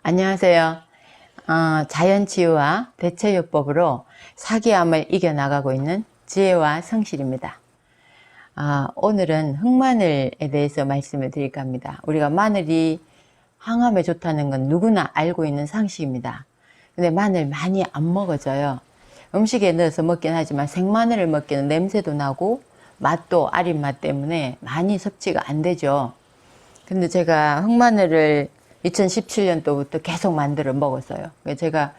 안녕하세요. 자연치유와 대처요법으로 사기암을 이겨나가고 있는 지혜와 성실입니다. 오늘은 흑마늘에 대해서 말씀을 드릴까 합니다. 우리가 마늘이 항암에 좋다는 건 누구나 알고 있는 상식입니다. 근데 마늘 많이 안 먹어져요. 음식에 넣어서 먹긴 하지만 생마늘을 먹기는 냄새도 나고 맛도 아린 맛 때문에 많이 섭취가 안 되죠. 근데 제가 흑마늘을 2017년도부터 계속 만들어 먹었어요. 제가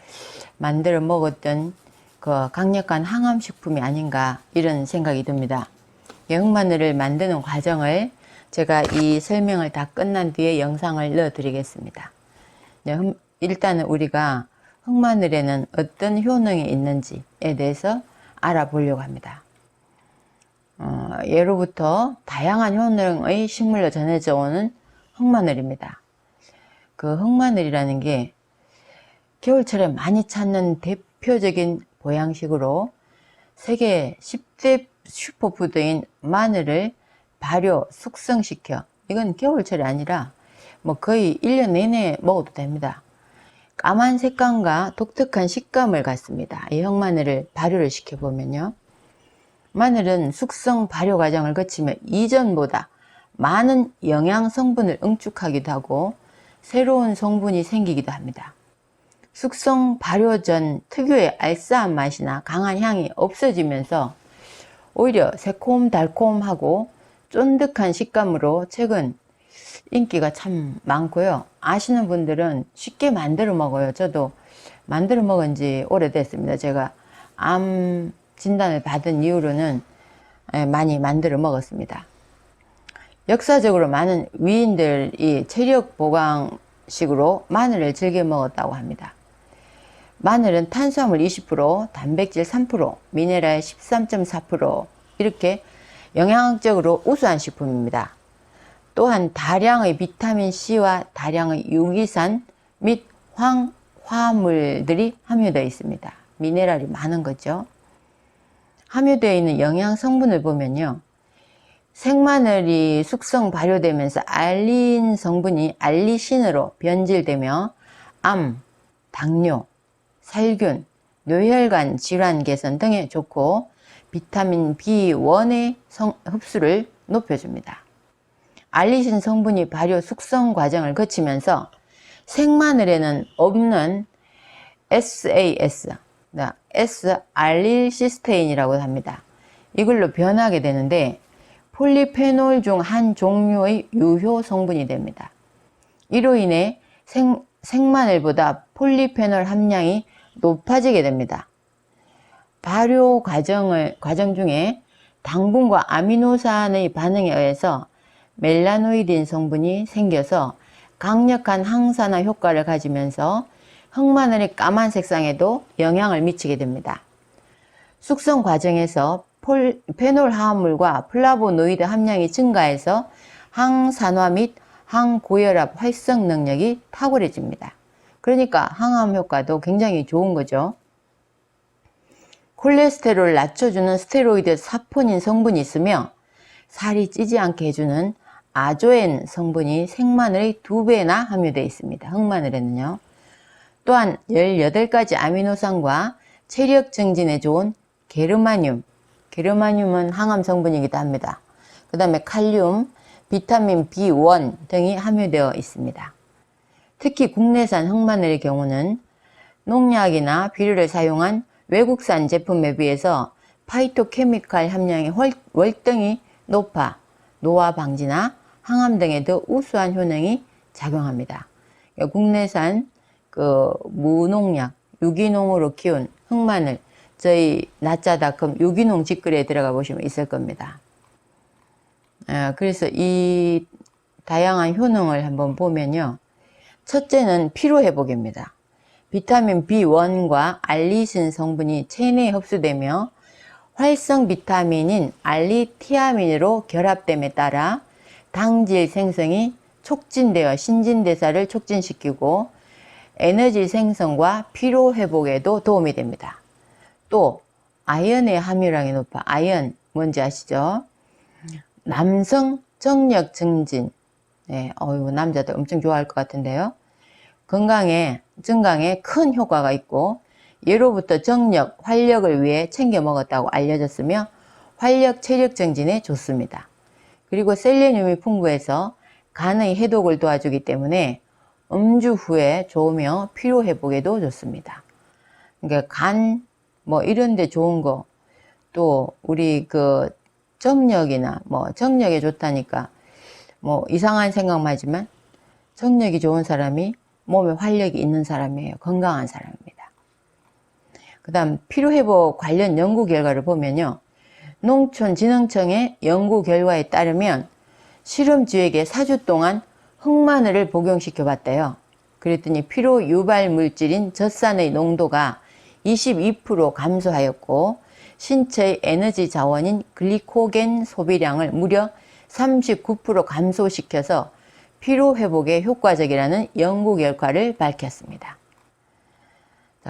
만들어 먹었던 그 강력한 항암식품이 아닌가 이런 생각이 듭니다. 흑마늘을 만드는 과정을 제가 이 설명을 다 끝난 뒤에 영상을 넣어 드리겠습니다. 일단은 우리가 흑마늘에는 어떤 효능이 있는지에 대해서 알아보려고 합니다. 예로부터 다양한 효능의 식물로 전해져 오는 흑마늘입니다. 그 흑마늘이라는 게 겨울철에 많이 찾는 대표적인 보양식으로 세계 10대 슈퍼푸드인 마늘을 발효, 숙성시켜, 이건 겨울철이 아니라 뭐 거의 1년 내내 먹어도 됩니다. 까만 색감과 독특한 식감을 갖습니다. 이 흑마늘을 발효를 시켜보면요, 마늘은 숙성 발효 과정을 거치며 이전보다 많은 영양 성분을 응축하기도 하고 새로운 성분이 생기기도 합니다. 숙성 발효 전 특유의 알싸한 맛이나 강한 향이 없어지면서 오히려 새콤달콤하고 쫀득한 식감으로 최근 인기가 참 많고요. 아시는 분들은 쉽게 만들어 먹어요. 저도 만들어 먹은 지 오래됐습니다. 제가 암 진단을 받은 이후로는 많이 만들어 먹었습니다. 역사적으로 많은 위인들이 체력 보강식으로 마늘을 즐겨 먹었다고 합니다. 마늘은 탄수화물 20%, 단백질 3%, 미네랄 13.4% 이렇게 영양학적으로 우수한 식품입니다. 또한 다량의 비타민C와 다량의 유기산 및 황화물들이 함유되어 있습니다. 미네랄이 많은 거죠. 함유되어 있는 영양 성분을 보면요, 생마늘이 숙성 발효되면서 알린 성분이 알리신으로 변질되며 암, 당뇨, 살균, 뇌혈관 질환 개선 등에 좋고 비타민 B1의 흡수를 높여줍니다. 알리신 성분이 발효 숙성 과정을 거치면서 생마늘에는 없는 S-알릴시스테인이라고 합니다. 이걸로 변하게 되는데 폴리페놀 중 한 종류의 유효 성분이 됩니다. 이로 인해 생마늘보다 폴리페놀 함량이 높아지게 됩니다. 발효 과정 중에 당분과 아미노산의 반응에 의해서 멜라노이딘 성분이 생겨서 강력한 항산화 효과를 가지면서 흑마늘의 까만 색상에도 영향을 미치게 됩니다. 숙성 과정에서 페놀 화합물과 플라보노이드 함량이 증가해서 항산화 및 항고혈압 활성 능력이 탁월해집니다. 그러니까 항암 효과도 굉장히 좋은 거죠. 콜레스테롤을 낮춰주는 스테로이드 사포닌 성분이 있으며 살이 찌지 않게 해주는 아조엔 성분이 생마늘의 2배나 함유되어 있습니다. 흑마늘에는요. 또한 18가지 아미노산과 체력 증진에 좋은 게르마늄은 항암 성분이기도 합니다. 그 다음에 칼륨, 비타민 B1 등이 함유되어 있습니다. 특히 국내산 흑마늘의 경우는 농약이나 비료를 사용한 외국산 제품에 비해서 파이토케미칼 함량의 월등히 높아 노화 방지나 항암 등에 더 우수한 효능이 작용합니다. 국내산 무농약, 유기농으로 키운 흑마늘, 저희 나짜닷컴 유기농 직거래에 들어가 보시면 있을 겁니다. 그래서 이 다양한 효능을 한번 보면요, 첫째는 피로회복입니다. 비타민 B1과 알리신 성분이 체내에 흡수되며 활성 비타민인 알리티아민으로 결합됨에 따라 당질 생성이 촉진되어 신진대사를 촉진시키고 에너지 생성과 피로 회복에도 도움이 됩니다. 또 아연의 함유량이 높아, 아연 뭔지 아시죠? 남성 정력 증진, 남자들 엄청 좋아할 것 같은데요. 증강에 큰 효과가 있고 예로부터 정력, 활력을 위해 챙겨 먹었다고 알려졌으며 활력, 체력 증진에 좋습니다. 그리고 셀레늄이 풍부해서 간의 해독을 도와주기 때문에 음주 후에 좋으며 피로 회복에도 좋습니다. 그러니까 간 뭐 이런 데 좋은 거, 또 우리 그 정력이나 정력에 좋다니까 이상한 생각만 하지만 정력이 좋은 사람이 몸에 활력이 있는 사람이에요. 건강한 사람입니다. 그 다음 피로회복 관련 연구 결과를 보면요. 농촌진흥청의 연구 결과에 따르면 실험주에게 4주 동안 흑마늘을 복용시켜 봤대요. 그랬더니 피로 유발 물질인 젖산의 농도가 22% 감소하였고 신체의 에너지 자원인 글리코겐 소비량을 무려 39% 감소시켜서 피로 회복에 효과적이라는 연구 결과를 밝혔습니다.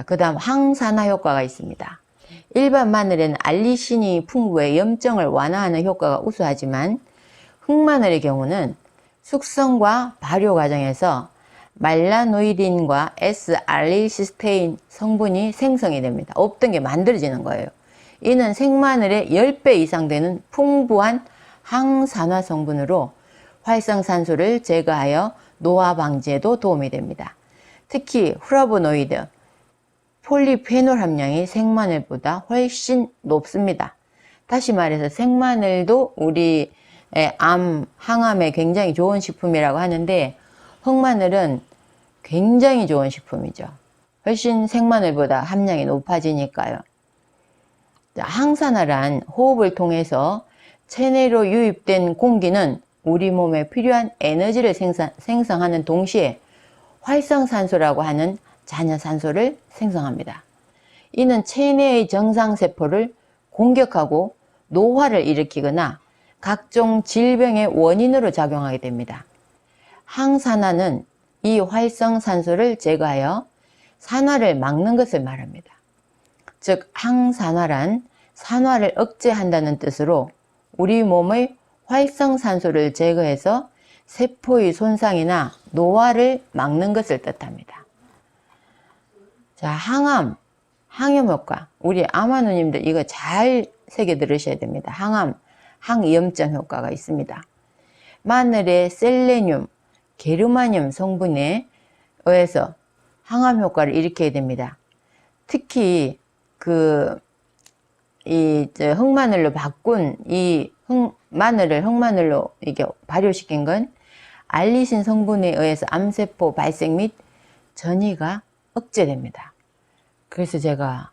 그 다음 항산화 효과가 있습니다. 일반 마늘에는 알리신이 풍부해 염증을 완화하는 효과가 우수하지만 흑마늘의 경우는 숙성과 발효 과정에서 말라노이딘과 S알릴시스테인 성분이 생성이 됩니다. 없던 게 만들어지는 거예요. 이는 생마늘의 10배 이상 되는 풍부한 항산화 성분으로 활성산소를 제거하여 노화 방지에도 도움이 됩니다. 특히 플라보노이드, 폴리페놀 함량이 생마늘보다 훨씬 높습니다. 다시 말해서 생마늘도 우리 항암에 굉장히 좋은 식품이라고 하는데 흑마늘은 굉장히 좋은 식품이죠. 훨씬 생마늘보다 함량이 높아지니까요. 항산화란 호흡을 통해서 체내로 유입된 공기는 우리 몸에 필요한 에너지를 생성하는 동시에 활성산소라고 하는 잔여산소를 생성합니다. 이는 체내의 정상세포를 공격하고 노화를 일으키거나 각종 질병의 원인으로 작용하게 됩니다. 항산화는 이 활성산소를 제거하여 산화를 막는 것을 말합니다. 즉 항산화란 산화를 억제한다는 뜻으로 우리 몸의 활성산소를 제거해서 세포의 손상이나 노화를 막는 것을 뜻합니다. 자, 항염 효과. 우리 아마누님들 이거 잘 새겨 들으셔야 됩니다. 항암, 항염증 효과가 있습니다. 마늘의 셀레늄, 게르마늄 성분에 의해서 항암 효과를 일으키게 됩니다. 특히 흑마늘로 바꾼 마늘을 흑마늘로 이게 발효시킨 건 알리신 성분에 의해서 암세포 발생 및 전이가 억제됩니다. 그래서 제가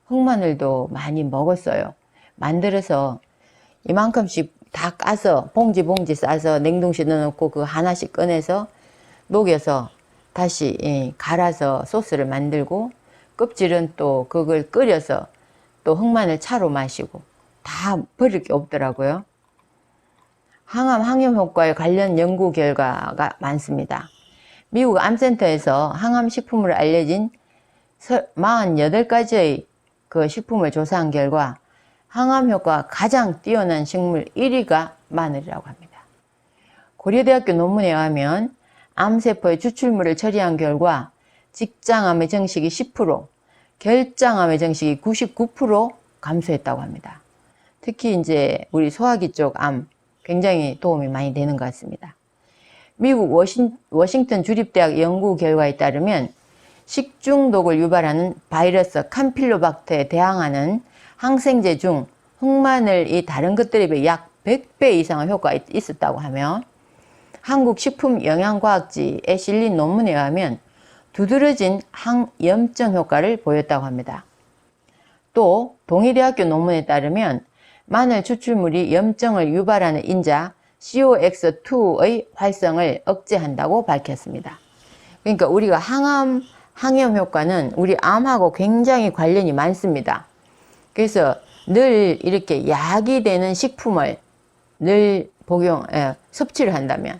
흑마늘도 많이 먹었어요. 만들어서 이만큼씩 다 까서 봉지 싸서 냉동실에 넣어놓고 그 하나씩 꺼내서 녹여서 다시 갈아서 소스를 만들고 껍질은 또 그걸 끓여서 또 흑마늘 차로 마시고 다 버릴 게 없더라고요. 항암, 항염 효과에 관련 연구 결과가 많습니다. 미국 암센터에서 항암 식품으로 알려진 48가지의 그 식품을 조사한 결과 항암 효과가 가장 뛰어난 식물 1위가 마늘이라고 합니다. 고려대학교 논문에 의하면 암세포의 추출물을 처리한 결과 직장암의 증식이 10%, 결장암의 증식이 99% 감소했다고 합니다. 특히 이제 우리 소화기 쪽 암 굉장히 도움이 많이 되는 것 같습니다. 미국 워싱턴 주립대학 연구 결과에 따르면 식중독을 유발하는 바이러스 캄필로박터에 대항하는 항생제 중 흑마늘이 다른 것들에 비해 약 100배 이상의 효과가 있었다고 하며 한국식품영양과학지에 실린 논문에 의하면 두드러진 항염증 효과를 보였다고 합니다. 또 동의대학교 논문에 따르면 마늘 추출물이 염증을 유발하는 인자 COX2의 활성을 억제한다고 밝혔습니다. 그러니까 우리가 항암, 항염 효과는 우리 암하고 굉장히 관련이 많습니다. 그래서 늘 이렇게 약이 되는 식품을 늘 섭취를 한다면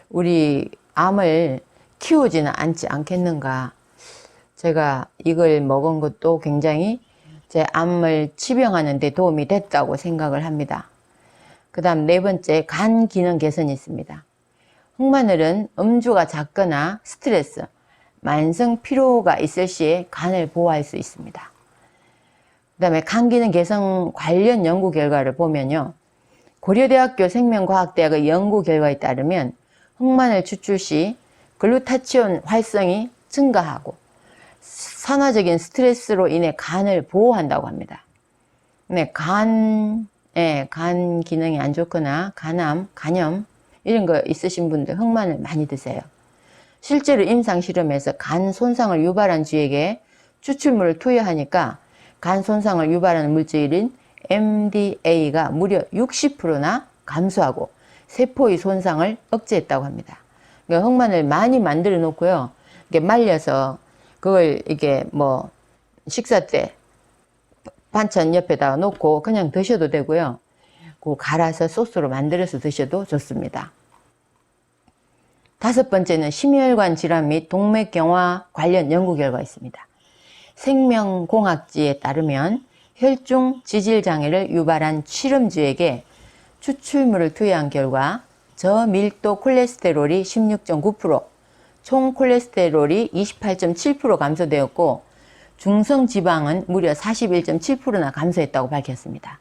우리 암을 키우지는 않지 않겠는가. 제가 이걸 먹은 것도 굉장히 제 암을 치병하는 데 도움이 됐다고 생각을 합니다. 그 다음 4번째, 간 기능 개선이 있습니다. 흑마늘은 음주가 작거나 스트레스, 만성 피로가 있을 시에 간을 보호할 수 있습니다. 그 다음에 간 기능 개선 관련 연구 결과를 보면요. 고려대학교 생명과학대학의 연구 결과에 따르면 흑마늘 추출 시 글루타치온 활성이 증가하고 산화적인 스트레스로 인해 간을 보호한다고 합니다. 네, 간 기능이 안 좋거나 간암, 간염 이런 거 있으신 분들 흑마늘 많이 드세요. 실제로 임상 실험에서 간 손상을 유발한 쥐에게 추출물을 투여하니까 간 손상을 유발하는 물질인 MDA가 무려 60%나 감소하고 세포의 손상을 억제했다고 합니다. 그러니까 흑마늘 많이 만들어 놓고요. 이게 말려서 그걸 이게 뭐 식사 때 반찬 옆에다가 놓고 그냥 드셔도 되고요. 그 갈아서 소스로 만들어서 드셔도 좋습니다. 5번째는 심혈관 질환 및 동맥경화 관련 연구 결과가 있습니다. 생명공학지에 따르면 혈중 지질장애를 유발한 취름쥐에게 추출물을 투여한 결과 저밀도 콜레스테롤이 16.9%, 총 콜레스테롤이 28.7% 감소되었고 중성지방은 무려 41.7%나 감소했다고 밝혔습니다.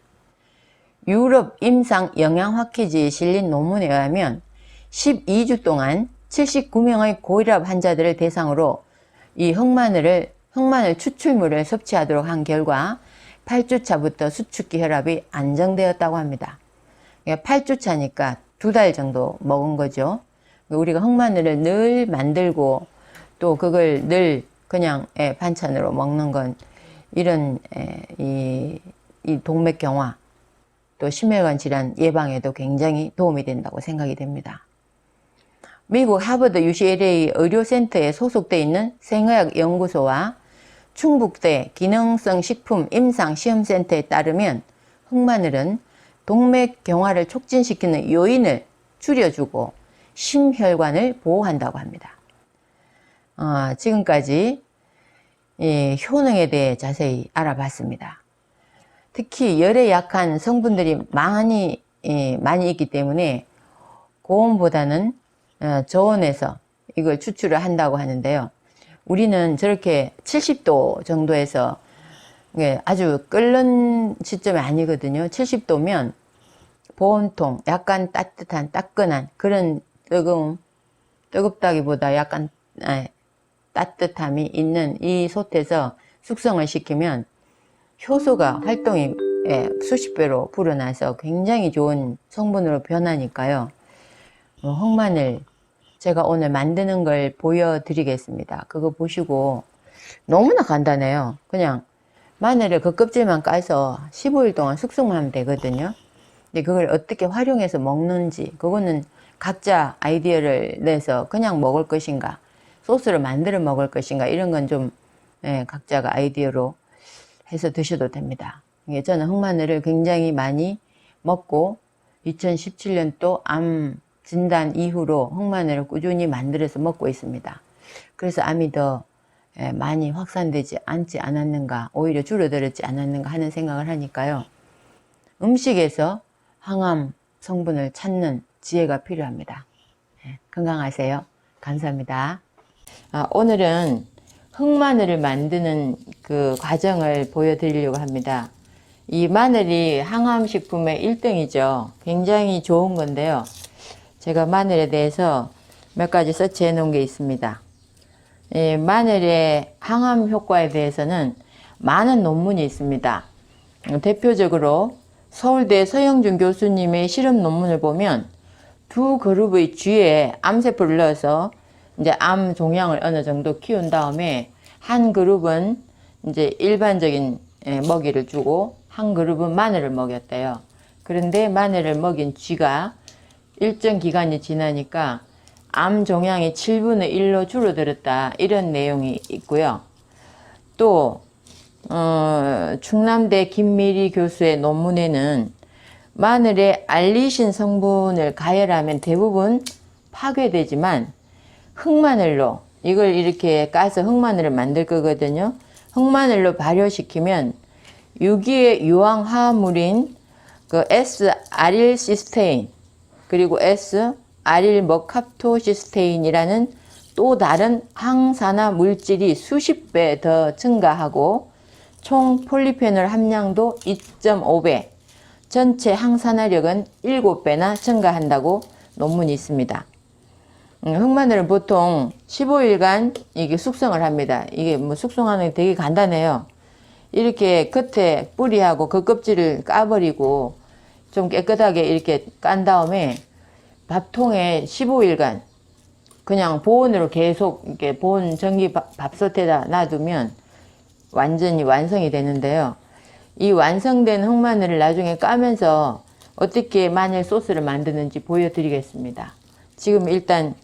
유럽 임상 영양학회지에 실린 논문에 의하면 12주 동안 79명의 고혈압 환자들을 대상으로 이 흑마늘 추출물을 섭취하도록 한 결과 8주차부터 수축기 혈압이 안정되었다고 합니다. 8주차니까 2달 정도 먹은 거죠. 우리가 흑마늘을 늘 만들고 또 그걸 늘 그냥 반찬으로 먹는 건 이런 이 동맥경화 또 심혈관 질환 예방에도 굉장히 도움이 된다고 생각이 됩니다. 미국 하버드 UCLA 의료센터에 소속되어 있는 생의학 연구소와 충북대 기능성 식품 임상 시험센터에 따르면 흑마늘은 동맥경화를 촉진시키는 요인을 줄여주고 심혈관을 보호한다고 합니다. 지금까지 이 효능에 대해 자세히 알아봤습니다. 특히 열에 약한 성분들이 많이 있기 때문에 고온보다는 저온에서 이걸 추출을 한다고 하는데요. 우리는 저렇게 70도 정도에서 아주 끓는 시점이 아니거든요. 70도면 보온통, 약간 따뜻한, 따끈한 그런 뜨겁다기보다 약간 따뜻함이 있는 이 솥에서 숙성을 시키면 효소가 활동이 수십 배로 불어나서 굉장히 좋은 성분으로 변하니까요. 흑마늘 제가 오늘 만드는 걸 보여드리겠습니다. 그거 보시고 너무나 간단해요. 그냥 마늘을 그 껍질만 까서 15일 동안 숙성만 하면 되거든요. 근데 그걸 어떻게 활용해서 먹는지 그거는 각자 아이디어를 내서 그냥 먹을 것인가 소스를 만들어 먹을 것인가 이런 건 좀 각자가 아이디어로 해서 드셔도 됩니다. 저는 흑마늘을 굉장히 많이 먹고 2017년도 암 진단 이후로 흑마늘을 꾸준히 만들어서 먹고 있습니다. 그래서 암이 더 많이 확산되지 않지 않았는가, 오히려 줄어들었지 않았는가 하는 생각을 하니까요. 음식에서 항암 성분을 찾는 지혜가 필요합니다. 건강하세요. 감사합니다. 오늘은 흑마늘을 만드는 그 과정을 보여드리려고 합니다. 이 마늘이 항암식품의 1등이죠. 굉장히 좋은 건데요. 제가 마늘에 대해서 몇 가지 서치해 놓은 게 있습니다. 마늘의 항암 효과에 대해서는 많은 논문이 있습니다. 대표적으로 서울대 서영준 교수님의 실험 논문을 보면 2그룹의 쥐에 암세포를 넣어서 이제 암 종양을 어느 정도 키운 다음에 한 그룹은 이제 일반적인 먹이를 주고 한 그룹은 마늘을 먹였대요. 그런데 마늘을 먹인 쥐가 일정 기간이 지나니까 암 종양이 7분의 1로 줄어들었다 이런 내용이 있고요. 또 충남대 김미리 교수의 논문에는 마늘에 알리신 성분을 가열하면 대부분 파괴되지만 흑마늘로 이걸 이렇게 까서 흑마늘을 만들 거거든요. 흑마늘로 발효시키면 유기의 유황 화합물인 그 S-아릴시스테인 그리고 S-아릴머캅토시스테인이라는 또 다른 항산화 물질이 수십 배 더 증가하고 총 폴리페놀 함량도 2.5배, 전체 항산화력은 7배나 증가한다고 논문이 있습니다. 흑마늘은 보통 15일간 이게 숙성을 합니다. 이게 뭐 숙성하는 게 되게 간단해요. 이렇게 끝에 뿌리하고 그 껍질을 까버리고 좀 깨끗하게 이렇게 깐 다음에 밥통에 15일간 그냥 보온으로 계속 이렇게 보온 전기 밥솥에다 놔두면 완전히 완성이 되는데요. 이 완성된 흑마늘을 나중에 까면서 어떻게 마늘 소스를 만드는지 보여드리겠습니다. 지금 일단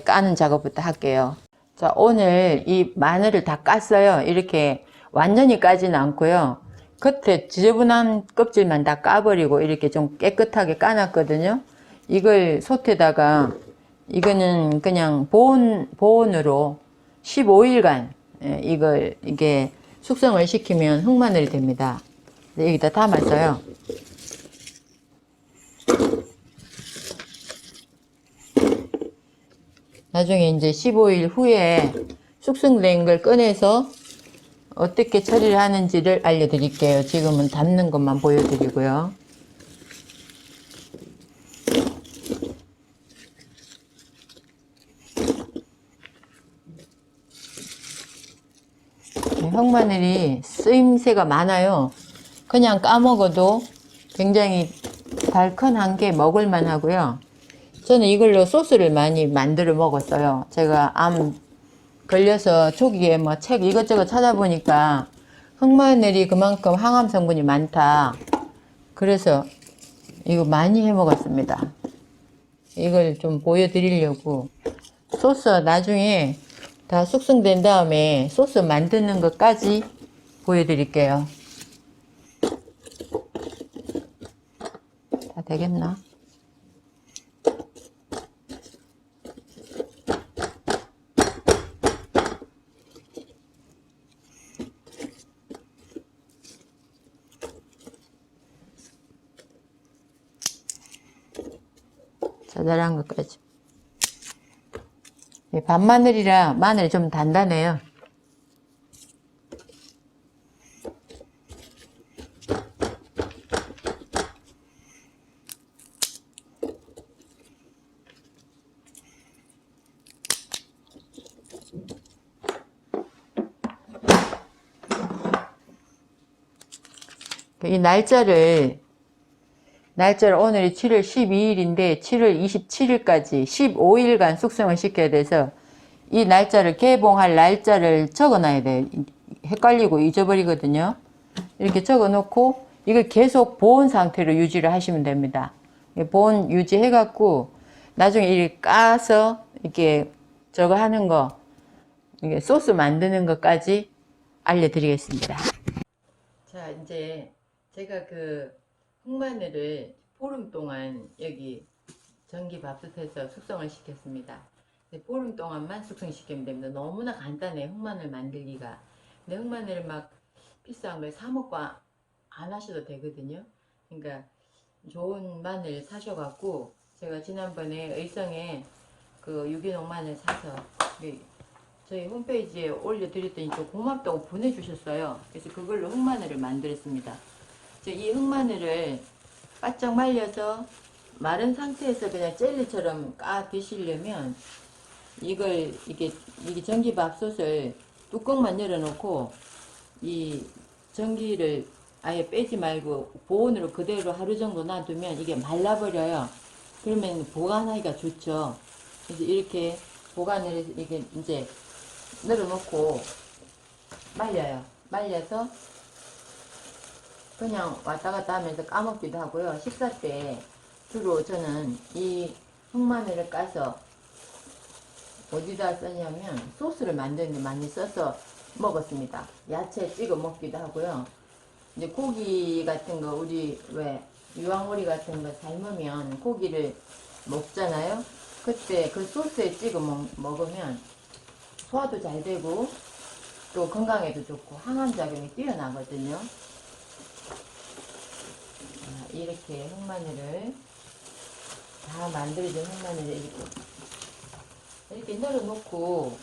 까는 작업부터 할게요. 자, 오늘 이 마늘을 다 깠어요. 이렇게 완전히 까지는 않고요. 겉에 지저분한 껍질만 다 까버리고 이렇게 좀 깨끗하게 까놨거든요. 이걸 솥에다가 이거는 그냥 보온으로 15일간 이게 숙성을 시키면 흑마늘이 됩니다. 여기다 담았어요. 나중에 이제 15일 후에 숙성된 걸 꺼내서 어떻게 처리를 하는지를 알려드릴게요. 지금은 담는 것만 보여드리고요. 흑마늘이 쓰임새가 많아요. 그냥 까먹어도 굉장히 달큰한 게 먹을만 하고요. 저는 이걸로 소스를 많이 만들어 먹었어요. 제가 암 걸려서 초기에 뭐 책 이것저것 찾아보니까 흑마늘이 그만큼 항암 성분이 많다. 그래서 이거 많이 해 먹었습니다. 이걸 좀 보여드리려고 소스 나중에 다 숙성된 다음에 소스 만드는 것까지 보여드릴게요. 다 되겠나? 자잘한 것까지. 밤마늘이라 마늘이 좀 단단해요. 이 날짜를 오늘이 7월 12일인데 7월 27일까지 15일간 숙성을 시켜야 돼서 이 날짜를 개봉할 날짜를 적어 놔야 돼요. 헷갈리고 잊어버리거든요. 이렇게 적어 놓고 이걸 계속 보온 상태로 유지를 하시면 됩니다. 보온 유지해 갖고 나중에 이렇게 까서 이렇게 저거 하는 거, 이게 소스 만드는 것까지 알려드리겠습니다. 자, 이제 제가 그 흑마늘을 보름 동안 여기 전기밥솥에서 숙성을 시켰습니다. 보름 동안만 숙성시키면 됩니다. 너무나 간단해요. 흑마늘 만들기가. 근데 흑마늘을 막 비싼 걸 사 먹고 안 하셔도 되거든요. 그러니까 좋은 마늘 사셔갖고 제가 지난번에 의성에 그 유기농 마늘 사서 저희 홈페이지에 올려드렸더니 또 고맙다고 보내주셨어요. 그래서 그걸로 흑마늘을 만들었습니다. 이 흑마늘을 바짝 말려서 마른 상태에서 그냥 젤리처럼 까 드시려면 이게 전기밥솥을 뚜껑만 열어놓고 이 전기를 아예 빼지 말고 보온으로 그대로 하루 정도 놔두면 이게 말라버려요. 그러면 보관하기가 좋죠. 그래서 이렇게 보관을 이게 이제 늘어놓고 말려요. 말려서 그냥 왔다 갔다 하면서 까먹기도 하고요. 식사 때 주로 저는 이 흑마늘을 까서 어디다 쓰냐면 소스를 만드는 데 많이 써서 먹었습니다. 야채 찍어 먹기도 하고요. 이제 고기 같은 거 우리 왜 유황오리 같은 거 삶으면 고기를 먹잖아요. 그때 그 소스에 찍어 먹으면 소화도 잘 되고 또 건강에도 좋고 항암 작용이 뛰어나거든요. 이렇게 흑마늘을 다 만들어진 흑마늘을 이렇게 이렇게 널어놓고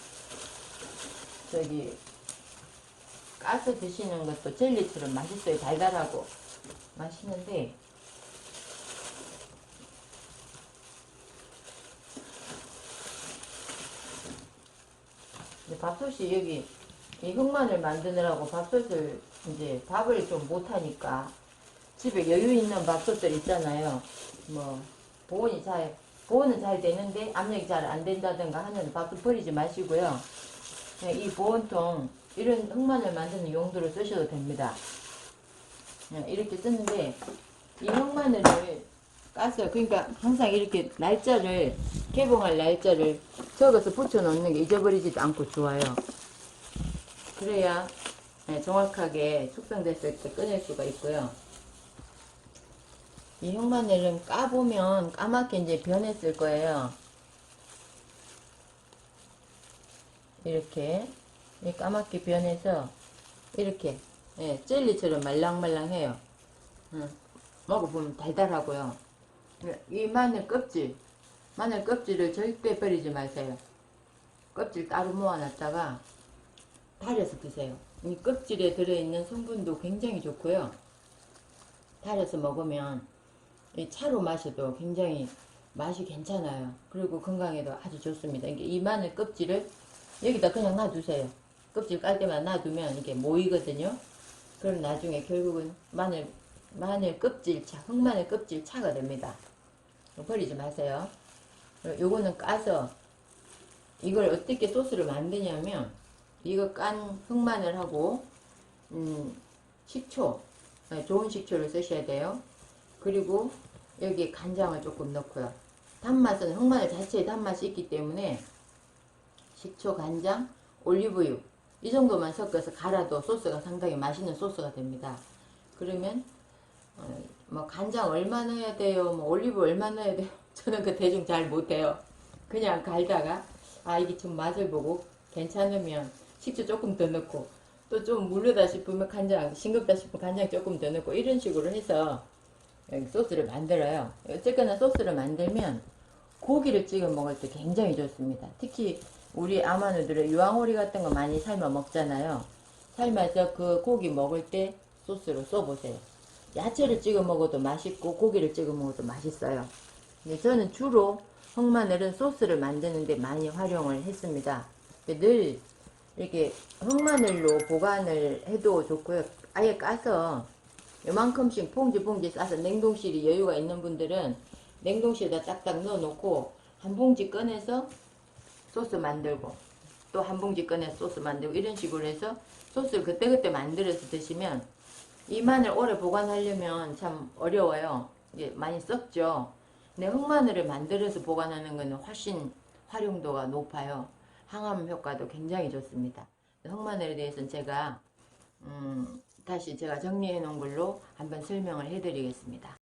저기 까서 드시는 것도 젤리처럼 맛있어요. 달달하고 맛있는데 밥솥이 여기 이 흑마늘 만드느라고 밥솥을 이제 밥을 좀 못하니까 집에 여유 있는 밥솥들 있잖아요. 뭐 보온은 잘 되는데 압력이 잘 안 된다든가 하는 밥솥 버리지 마시고요. 이 보온통 이런 흑마늘 만드는 용도로 쓰셔도 됩니다. 이렇게 쓰는데 이 흑마늘을 까서 그러니까 항상 이렇게 날짜를 개봉할 날짜를 적어서 붙여 놓는 게 잊어버리지도 않고 좋아요. 그래야 정확하게 숙성됐을 때 꺼낼 수가 있고요. 이 흑마늘은 까보면 까맣게 이제 변했을 거예요. 이렇게 까맣게 변해서 이렇게 젤리처럼 말랑말랑해요. 먹어보면 달달하고요. 이 마늘 껍질을 절대 버리지 마세요. 껍질 따로 모아놨다가 달여서 드세요. 이 껍질에 들어있는 성분도 굉장히 좋고요. 달여서 먹으면 이 차로 마셔도 굉장히 맛이 괜찮아요. 그리고 건강에도 아주 좋습니다. 이 마늘 껍질을 여기다 그냥 놔두세요. 껍질 깔 때만 놔두면 이게 모이거든요. 그럼 나중에 결국은 마늘 껍질차, 흑마늘 껍질차가 됩니다. 버리지 마세요. 요거는 까서 이걸 어떻게 소스를 만드냐면 이거 깐 흑마늘하고 식초, 좋은 식초를 쓰셔야 돼요. 그리고 여기 간장을 조금 넣고요. 단맛은 흑마늘 자체에 단맛이 있기 때문에 식초, 간장, 올리브유 이 정도만 섞어서 갈아도 소스가 상당히 맛있는 소스가 됩니다. 그러면 뭐 간장 얼마 넣어야 돼요, 뭐 올리브 얼마 넣어야 돼요, 저는 그 대중 잘 못해요. 그냥 갈다가 이게 좀 맛을 보고 괜찮으면 식초 조금 더 넣고 또 좀 무르다 싶으면 간장, 싱겁다 싶으면 간장 조금 더 넣고 이런 식으로 해서 소스를 만들어요. 어쨌거나 소스를 만들면 고기를 찍어 먹을 때 굉장히 좋습니다. 특히 우리 아마누들은 유황오리 같은 거 많이 삶아 먹잖아요. 삶아서 그 고기 먹을 때 소스로 써보세요. 야채를 찍어 먹어도 맛있고 고기를 찍어 먹어도 맛있어요. 근데 저는 주로 흑마늘은 소스를 만드는데 많이 활용을 했습니다. 늘 이렇게 흑마늘로 보관을 해도 좋고요. 아예 까서 요만큼씩 봉지 싸서 냉동실이 여유가 있는 분들은 냉동실에다 딱딱 넣어 놓고 한 봉지 꺼내서 소스 만들고 또 한 봉지 꺼내서 소스 만들고 이런 식으로 해서 소스를 그때그때 만들어서 드시면 이 마늘 오래 보관하려면 참 어려워요. 이게 많이 썩죠. 근데 흑마늘을 만들어서 보관하는 것은 훨씬 활용도가 높아요. 항암 효과도 굉장히 좋습니다. 흑마늘에 대해서는 제가 다시 제가 정리해 놓은 걸로 한번 설명을 해 드리겠습니다.